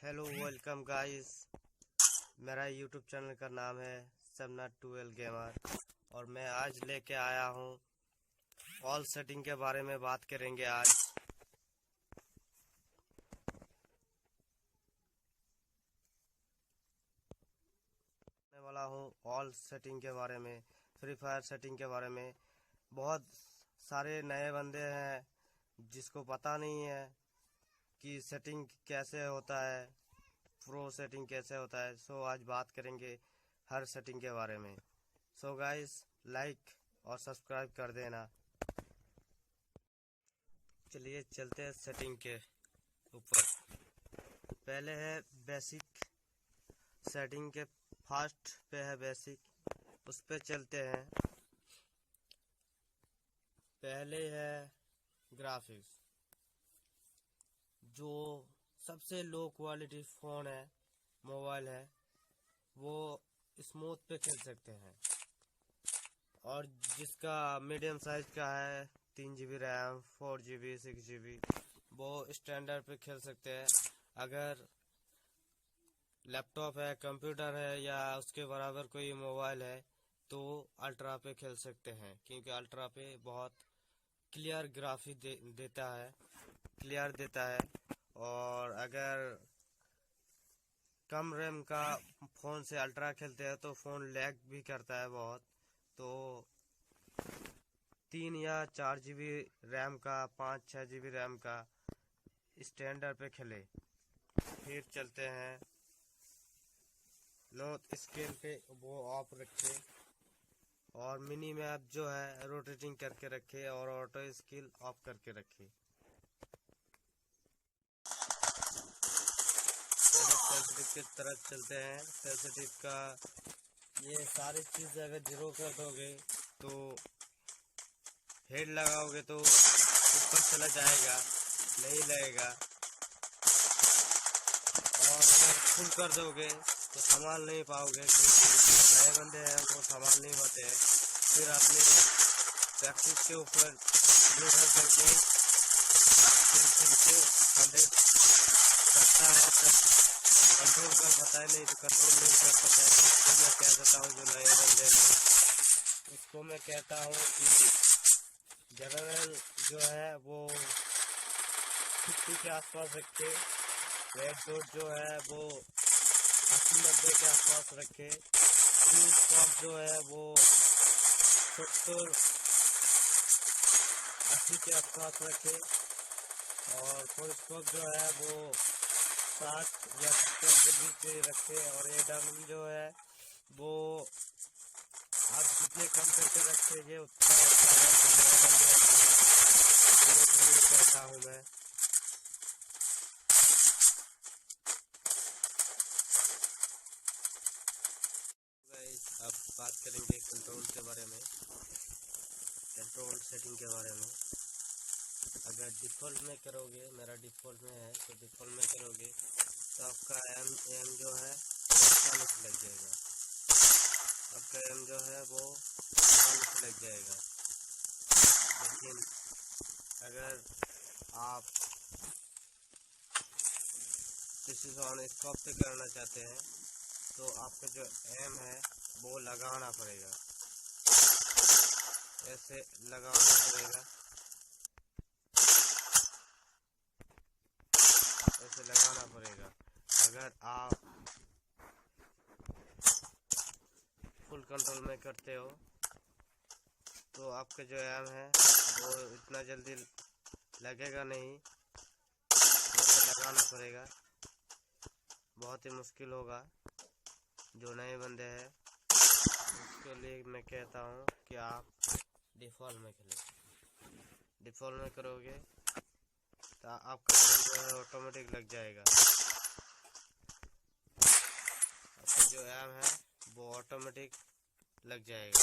Hello welcome guys. मेरा YouTube channel का नाम है सबना 12 गेमर और मैं आज लेके आया हूँ ऑल सेटिंग के बारे में बात करेंगे। आज करने वाला हूँ ऑल सेटिंग के बारे में, फ्री फायर सेटिंग के बारे में। बहुत सारे नए बंदे हैं जिसको पता नहीं है कि सेटिंग कैसे होता है, प्रो सेटिंग कैसे होता है। सो आज बात करेंगे हर सेटिंग के बारे में। सो गाइस, लाइक और सब्सक्राइब कर देना। चलिए चलते हैं सेटिंग के ऊपर। पहले है बेसिक सेटिंग के, फर्स्ट पे है बेसिक, उस पे चलते हैं। पहले है ग्राफिक्स। जो सबसे लो क्वालिटी फ़ोन है, मोबाइल है, वो स्मूथ पे खेल सकते हैं। और जिसका मीडियम साइज का है 3 GB रैम, 4 GB, 6 GB, वो स्टैंडर्ड पे खेल सकते हैं। अगर लैपटॉप है, कंप्यूटर है या उसके बराबर कोई मोबाइल है तो अल्ट्रा पे खेल सकते हैं, क्योंकि अल्ट्रा पे बहुत क्लियर ग्राफिक देता है, क्लियर देता है। और अगर कम रैम का फ़ोन से अल्ट्रा खेलते हैं तो फ़ोन लैग भी करता है बहुत। तो 3 या 4 GB रैम का, 5-6 GB रैम का स्टैंडर्ड पे खेले। फिर चलते हैं लो स्केल पे, वो ऑफ रखे और मिनी मैप जो है रोटेटिंग करके रखे और ऑटो स्केल ऑफ करके रखे। सेंसिटिव की तरफ चलते हैं। सेंसिटिव का ये सारी चीज़ अगर जीरो कर दोगे तो हेड लगाओगे तो ऊपर चला जाएगा, नहीं लगेगा। और अगर फुल कर दोगे तो संभाल नहीं पाओगे, क्योंकि नए बंदे हैं उनको संभाल नहीं पाते हैं। फिर अपने प्रैक्टिस के ऊपर निर्भर करके 100 करता है, तब कंट्रोल कर पाता है, नहीं तो कंट्रोल नहीं कर पाता है। इसको मैं कह देता हूँ जो नए बंदे हैं, उसको मैं कहता हूँ कि जनरल जो है वो 50 के आसपास रखे, रेड डॉट जो है वो 80-90 के आसपास रखे, फुल स्टॉप जो है वो 70-80 के आसपास रखे, और फुल स्टॉप जो है वो 60 या 70 के बीच में रखे। और एडम जो है वो आप जितने कम करके रखेंगे उतना कहता हूँ मैं। अब बात करेंगे कंट्रोल के बारे में, कंट्रोल सेटिंग के बारे में। अगर डिफ़ॉल्ट में करोगे, मेरा डिफ़ॉल्ट में है, तो डिफ़ॉल्ट में करोगे तो आपका एम जो है 40 लग जाएगा। आपका एम जो है वो 40 लग जाएगा। लेकिन अगर आप प्रिसीजन स्कोप पे करना चाहते हैं तो आपका जो एम है वो लगाना पड़ेगा, ऐसे लगाना पड़ेगा, ऐसे लगाना पड़ेगा। अगर आप फुल कंट्रोल में करते हो तो आपका जो एम है वो इतना जल्दी लगेगा नहीं, ऐसे लगाना पड़ेगा। बहुत ही मुश्किल होगा जो नए बंदे हैं, उसके लिए मैं कहता हूँ कि आप डिफ़ॉल्ट में खेलें। डिफ़ॉल्ट में करोगे तो आपका जो है ऑटोमेटिक लग जाएगा। आपका जो एम है वो ऑटोमेटिक लग जाएगा।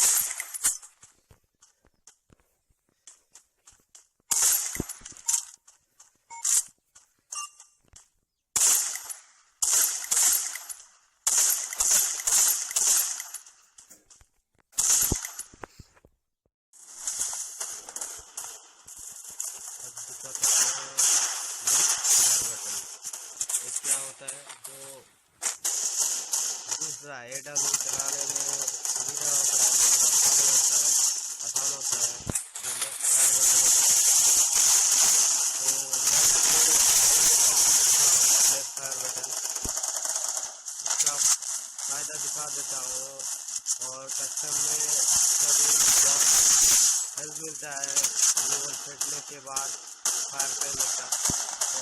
क्या होता है, जो दूसरा AW चलाने में सुविधा होता है, आसान होता है, जो left fire button left fire button इसका फायदा दिखा देता हूँ। और कस्टम में हेल्प मिलता है लेवल फेंकने के बाद फायर करने का। तो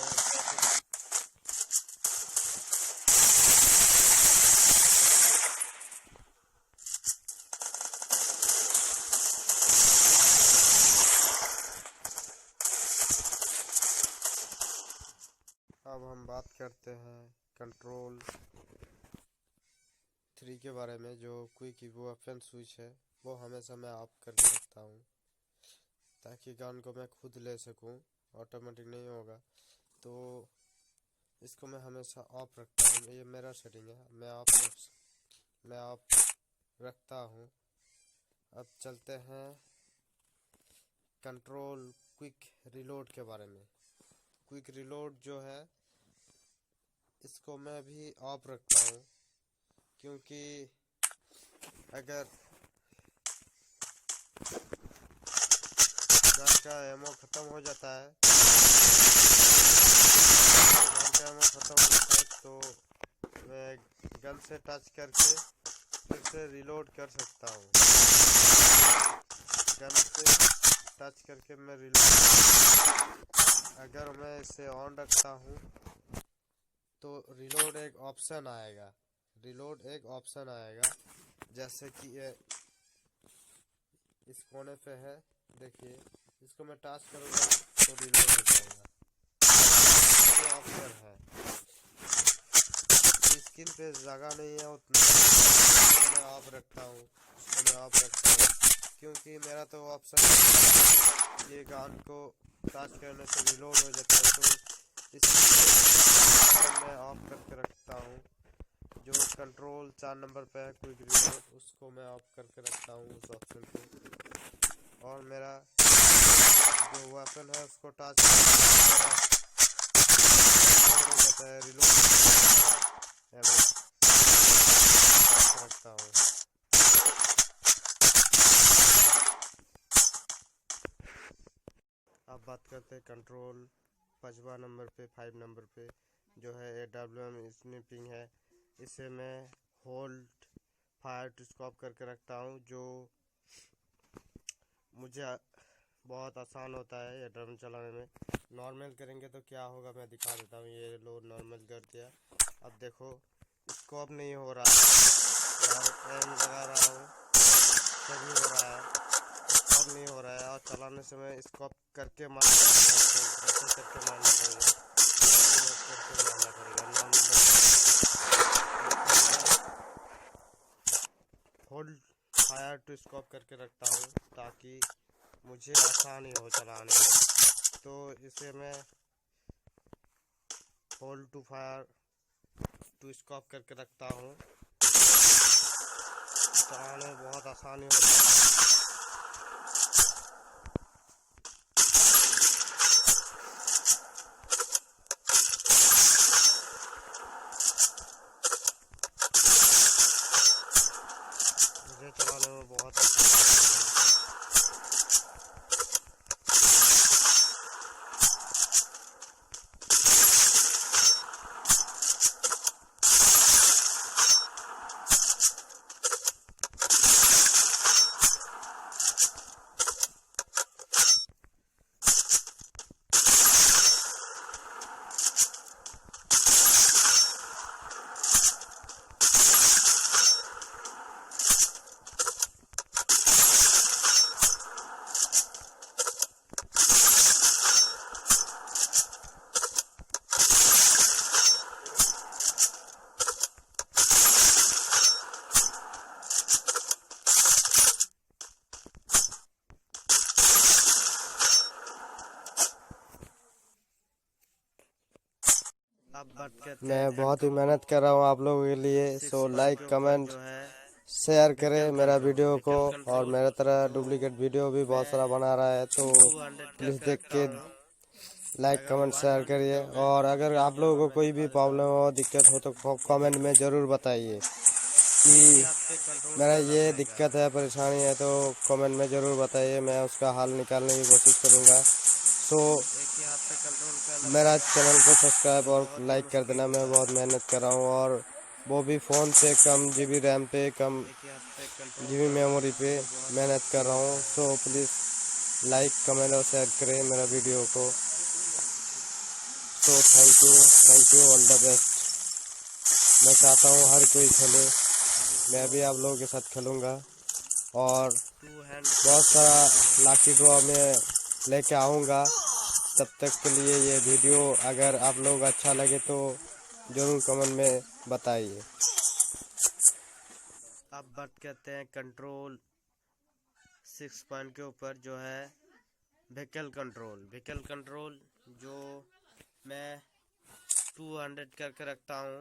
अब हम बात करते हैं कंट्रोल 3 के बारे में। जो क्विक वेपन स्विच है वो हमेशा मैं ऑफ करके रखता हूँ, ताकि गन को मैं खुद ले सकूँ, ऑटोमेटिक नहीं होगा। तो इसको मैं हमेशा ऑफ रखता हूँ, ये मेरा सेटिंग है, मैं ऑफ रखता हूँ। अब चलते हैं कंट्रोल क्विक रिलोड के बारे में। क्विक रिलोड जो है इसको मैं भी ऑफ रखता हूँ, क्योंकि अगर गन का एमो ख़त्म हो जाता है, तो मैं गन से टच करके फिर से रिलोड कर सकता हूँ। गन से टच करके मैं रिलोड, अगर मैं इसे ऑन रखता हूँ तो रिलोड एक ऑप्शन आएगा, जैसे कि ये इस कोने पे है, देखिए इसको मैं टच करूँगा तो रिलोड हो जाएगा, ये ऑप्शन है। स्क्रीन पे जगह नहीं है उतना, मैं ऑफ रखता हूँ, क्योंकि मेरा तो ऑप्शन ये गन को टच करने से रिलोड हो जाता है, तो इसलिए मैं ऑफ करके रखता हूँ। जो कंट्रोल 4 नंबर पे है क्विक रिलोड, उसको मैं ऑफ करके रखता हूँ उस ऑप्शन पे। और मेरा जो वेपन है उसको टच हो जाता है, रिलोड रखता हूँ। अब बात करते हैं कंट्रोल 5 नंबर पे जो है AWM स्निपिंग है। इसे मैं होल्ड फायर टू स्कोप करके रखता हूँ, जो मुझे बहुत आसान होता है AWM चलाने में। नॉर्मल करेंगे तो क्या होगा मैं दिखा देता हूँ। ये लो नॉर्मल कर दिया, अब देखो स्कोप नहीं हो रहा है, और एम लगा रहा हूँ तभी हो रहा है, स्कोप नहीं हो रहा है। और चलाने समय स्कोप करके मारना पड़ेगा, होल्ड फायर टू स्कोप करके रखता हूँ ताकि मुझे आसानी हो चलाने में। तो इसे मैं hold to fire to scope करके रखता हूँ, चलाने में बहुत आसानी होता है। मुझे चलाने में बहुत आसान है। मैं बहुत ही मेहनत कर रहा हूँ आप लोगों के लिए, सो लाइक कमेंट शेयर करें मेरा वीडियो को। और मेरे तरह डुप्लीकेट वीडियो भी बहुत सारा बना रहा है, तो प्लीज़ देख के लाइक कमेंट शेयर करिए। और अगर आप लोगों को कोई भी प्रॉब्लम हो, दिक्कत हो, तो कमेंट में ज़रूर बताइए कि मेरा ये दिक्कत है, परेशानी है, तो कमेंट में ज़रूर बताइए, मैं उसका हल निकालने की कोशिश करूँगा। तो मेरा चैनल को सब्सक्राइब और लाइक कर देना। मैं बहुत मेहनत कर रहा हूँ, और वो भी फ़ोन पे कम GB रैम पे, कम GB मेमोरी पे मेहनत कर रहा हूँ। तो प्लीज़ लाइक कमेंट और शेयर करें मेरा वीडियो को। तो thank you, all the best. मैं चाहता हूँ हर कोई खेले, मैं भी आप लोगों के साथ खेलूँगा, और बहुत सारा लाकी ड्रॉ में लेके आऊँगा। तब तक के लिए ये वीडियो अगर आप लोग अच्छा लगे तो ज़रूर कमेंट में बताइए। अब बात करते हैं कंट्रोल 6 पॉइंट के ऊपर, जो है व्हीकल कंट्रोल जो मैं 200 करके रखता हूँ।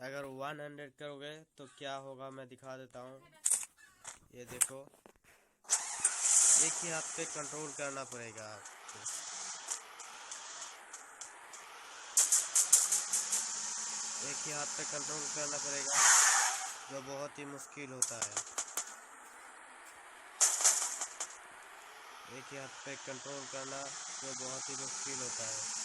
अगर 100 करोगे तो क्या होगा मैं दिखा देता हूँ। ये देखो, एक ही हाथ पे कंट्रोल करना पड़ेगा आपको। एक ही हाथ पे कंट्रोल करना पड़ेगा, जो बहुत ही मुश्किल होता है। एक ही हाथ पे कंट्रोल करना जो बहुत ही मुश्किल होता है।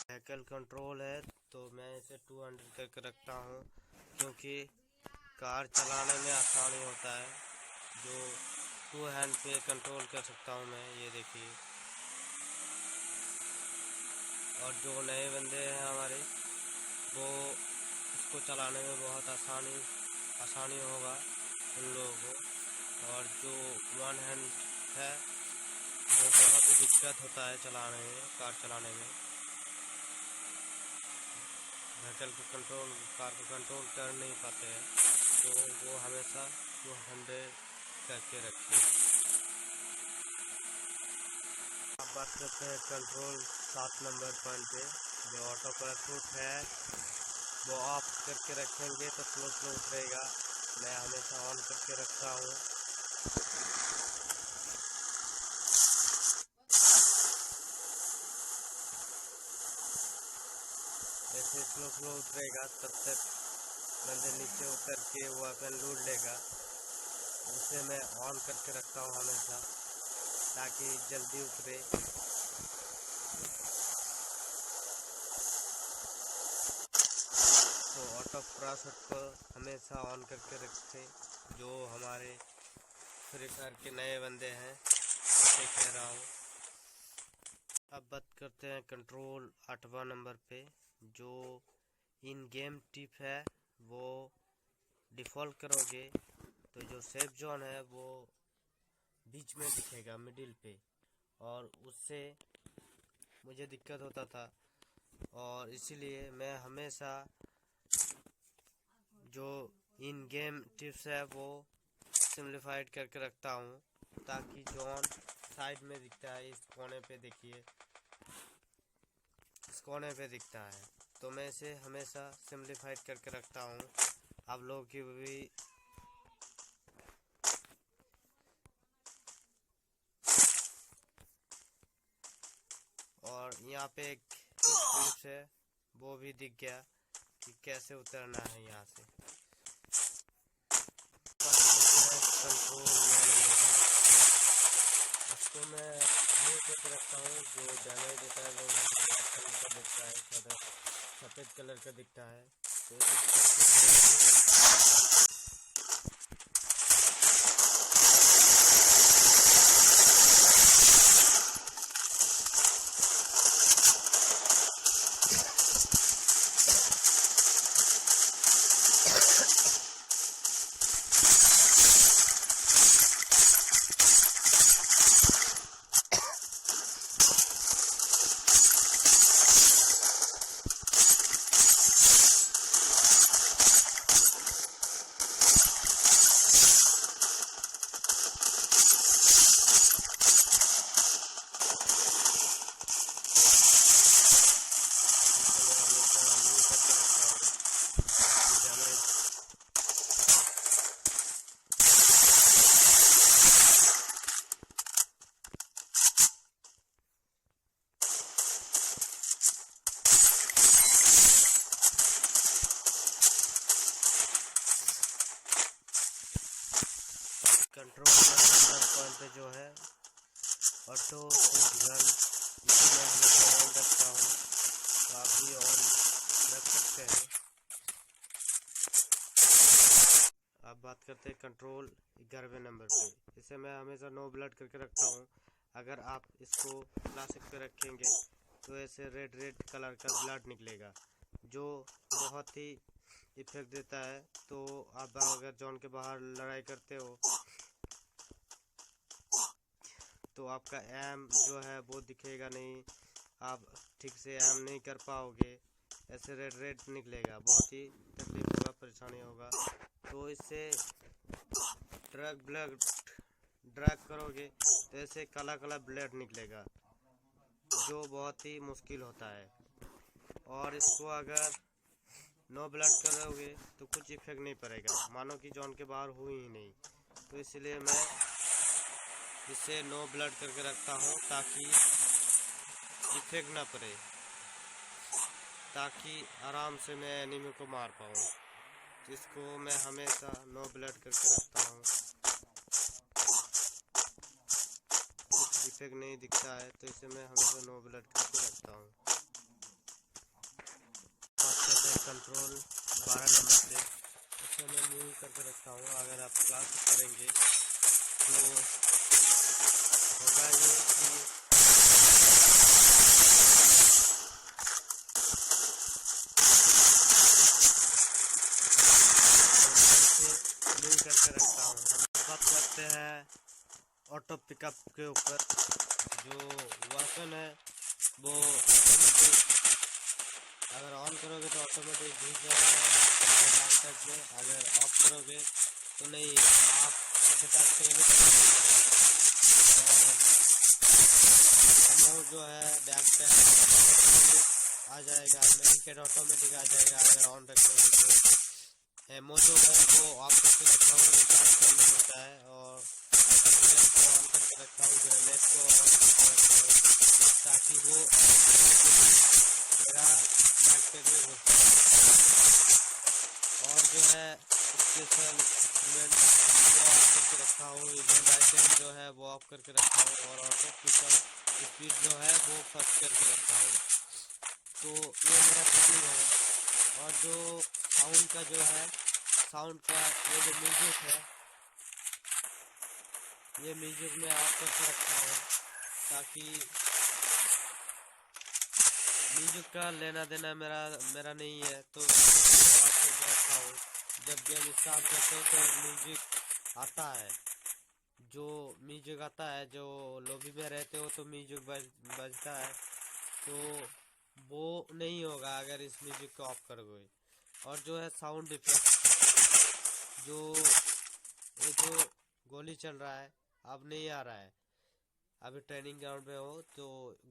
व्हीकल कंट्रोल है तो मैं इसे 200 करके रखता हूँ, क्योंकि कार चलाने में आसानी होता है। जो 2 हैंड पे कंट्रोल कर सकता हूँ मैं, ये देखिए। और जो नए बंदे हैं हमारे, वो इसको चलाने में बहुत आसानी होगा उन लोगों को। और जो 1 हैंड है वो बहुत ही दिक्कत होता है चलाने में, कार चलाने में। कार को कंट्रोल कर नहीं पाते हैं, तो वो हमेशा 200 करके रखते हैं। अब बात करते हैं कंट्रोल 7 नंबर पॉइंट पे, जो ऑटो पैराशूट है वो ऑफ करके रखेंगे तो स्लो उतरेगा। मैं हमेशा ऑन करके रखता हूँ। ऐसे स्लो उतरेगा, तब तक बंदे नीचे उतर के वो अपन लूट लेगा। उसे मैं ऑन करके रखता हूँ हमेशा, ताकि जल्दी उतरे। तो ऑटो पैराशूट को हमेशा ऑन करके रखें। जो हमारे फ्री फायर के नए बंदे हैं उसे कह रहा हूँ। अब बात करते हैं कंट्रोल 8वां नंबर पे, जो इन गेम टिप है वो डिफ़ॉल्ट करोगे तो जो सेफ जोन है वो बीच में दिखेगा, मिडिल पे। और उससे मुझे दिक्कत होता था, और इसीलिए मैं हमेशा जो इन गेम टिप्स है वो सिम्प्लीफाइड करके रखता हूँ, ताकि जोन साइड में दिखता है। इस कोने पे देखिए, इस कोने पे दिखता है, तो मैं इसे हमेशा सिम्प्लीफाइड करके रखता हूँ। आप लोगों की भी और यहाँ पे एक टिप्स है वो भी दिख गया कि कैसे उतरना है यहाँ से। कंट्रोल इसको मैं ये करके रखता हूँ, जो डैमेज देता है वो ब्लैक कलर का दिखता है, सफ़ेद कलर का दिखता है। तो पे जो है ऑटो स्विच गन, इसे मैं हमेशा ऑन रखता हूँ, तो आप भी ऑन रख सकते हैं। अब बात करते हैं कंट्रोल 11वें नंबर पे। इसे मैं हमेशा नो ब्लड करके रखता हूँ। अगर आप इसको क्लासिक पे रखेंगे तो ऐसे रेड रेड कलर का ब्लड निकलेगा, जो बहुत ही इफेक्ट देता है। तो आप अगर जोन के बाहर लड़ाई करते हो तो आपका एम जो है वो दिखेगा नहीं, आप ठीक से एम नहीं कर पाओगे, ऐसे रेड रेड निकलेगा, बहुत ही तकलीफ होगा, परेशानी होगा। तो इससे ड्रैग करोगे तो ऐसे काला काला ब्लड निकलेगा, जो बहुत ही मुश्किल होता है। और इसको अगर नो ब्लड करोगे तो कुछ इफेक्ट नहीं पड़ेगा, मानो कि जोन के बाहर हुई ही नहीं। तो इसलिए मैं इसे नो ब्लड करके रखता हूँ ताकि इफेक्ट ना पड़े, ताकि आराम से मैं एनिमी को मार पाऊँ। तो इसको मैं हमेशा नो ब्लड करके रखता हूँ। कुछ इफेक्ट नहीं दिखता है तो इसे मैं हमेशा नो ब्लड करके रखता हूँ। बात करते हैं कंट्रोल 12 नंबर पे। इसे मैं न्यू करके रखता हूँ। अगर आप क्लास करेंगे तो होगा ये कि न्यू करके रखता हूँ। हम बात करते हैं ऑटो पिकअप के ऊपर। जो वेपन है वो ऑटोमेटिक अगर ऑन करोगे तो ऑटोमेटिक घुस जाएगा में, अगर ऑफ करोगे तो नहीं, आप सेटअप से और जो है बैक पे आ जाएगा, मेडिकेट ऑटोमेटिक आ जाएगा अगर ऑन रखोगे तो। एमओ जो है वो ऑफ करके रखा हूँ, चार्ज करना होता है, और को ऑन करके रखा हूँ, ग्रेनेड को ऑन करके रखा हूँ ताकि वो मेरा बैकपैक में घुस जाए। और जो है स्पेशल इवेंट वो ऑफ करके रखा हूँ, इवेंट आइटम जो है वो ऑफ करके रखा हूँ, और ऑटो पिकअप स्पीड जो है वो फर्स्ट करके रखा हूँ। तो ये मेरा सेटिंग है। और जो साउंड का जो है, साउंड का ये जो म्यूजिक है, ये म्यूजिक में ऑफ करके रखा हूँ ताकि म्यूजिक का लेना देना मेरा नहीं है। तो म्यूजिक ऑफ करके रखा हूँ। जब गेम स्टार्ट करते हो तो म्यूजिक आता है, जो म्यूजिक आता है, जो लॉबी में रहते हो तो म्यूजिक बजता है, तो वो नहीं होगा अगर इस म्यूजिक को ऑफ करोगे। और जो है साउंड इफेक्ट, जो ये जो गोली चल रहा है अब नहीं आ रहा है, अभी ट्रेनिंग ग्राउंड में हो तो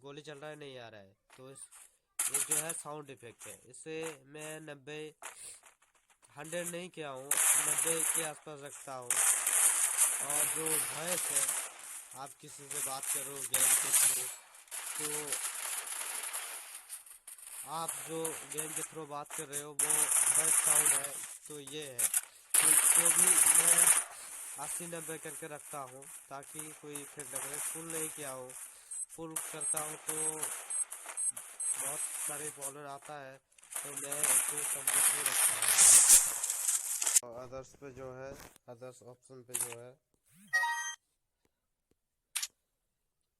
गोली चल रहा है नहीं आ रहा है, तो ये जो है साउंड इफेक्ट है। इसे मैं 100 नहीं किया हूँ, 90 के आसपास रखता हूँ। और जो वॉइस है, आप किसी से बात करो गेम के थ्रू, तो आप जो गेम के थ्रू बात कर रहे हो वो वॉइस साउंड है, तो ये है। तो इसको भी मैं 80-90 करके रखता हूँ ताकि कोई इफेक्ट ना करे। फुल नहीं किया हो, फुल करता हूँ तो बहुत सारे प्रॉब्लम आता है, तो मैं इसको कंप्लीट नहीं रखता हूँ। और अदर्स पे जो है, अदर्स ऑप्शन पे जो है,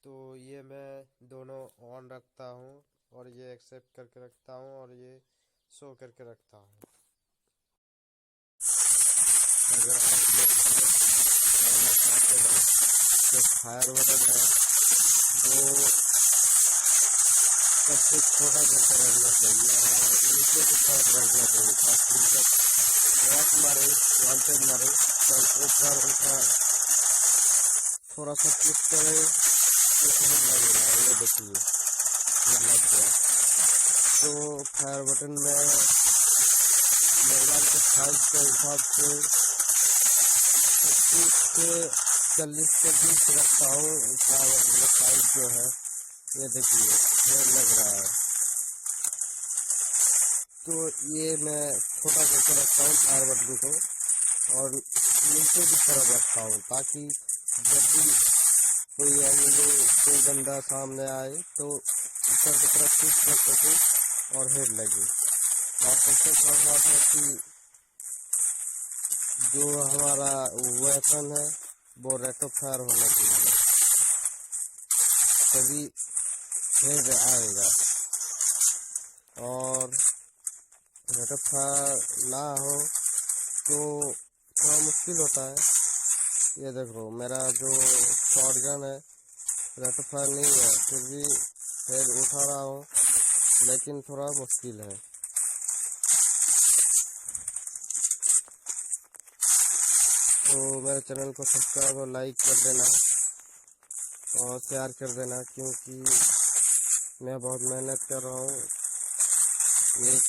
तो ये मैं दोनों ऑन रखता हूँ, और ये एक्सेप्ट करके रखता हूँ, और ये शो करके रखता हूँ। अगर आप लोग करना चाहते हैं तो फायर बटन है वो सबसे छोटा करके रखना चाहिए, और नीचे के साथ रखना चाहिए ताकि जब रैक मारे, वांटेड मारे तो ऊपर थोड़ा सा पुश करे तो लगेगा। ये देखिए लग गया। तो फायर बटन में मोबाइल के साइज के हिसाब से 25 से 40 के बीच रखता हूँ। फायर बटन का साइज जो है ये देखिए ये लग रहा है, तो ये मैं छोटा करके रखता हूँ फायर बटन को, और नीचे की तरफ रखता हूँ ताकि जब भी कोई एनिमल कोई बंदा सामने आए तो ऊपर की तरफ पुश कर सकूँ और हेड लगे। और सबसे खास बात है कि जो हमारा वेपन है वो रेट ऑफ फायर होना चाहिए, तभी हेड आएगा। और रेट ऑफ फायर ना हो तो थोड़ा मुश्किल होता है। ये देखो मेरा जो शॉटगन है रेट ऑफ फायर नहीं है, फिर भी हेड उठा रहा हूँ, लेकिन थोड़ा मुश्किल है। तो मेरे चैनल को सब्सक्राइब और लाइक कर देना और शेयर कर देना, क्योंकि मैं बहुत मेहनत कर रहा हूँ एक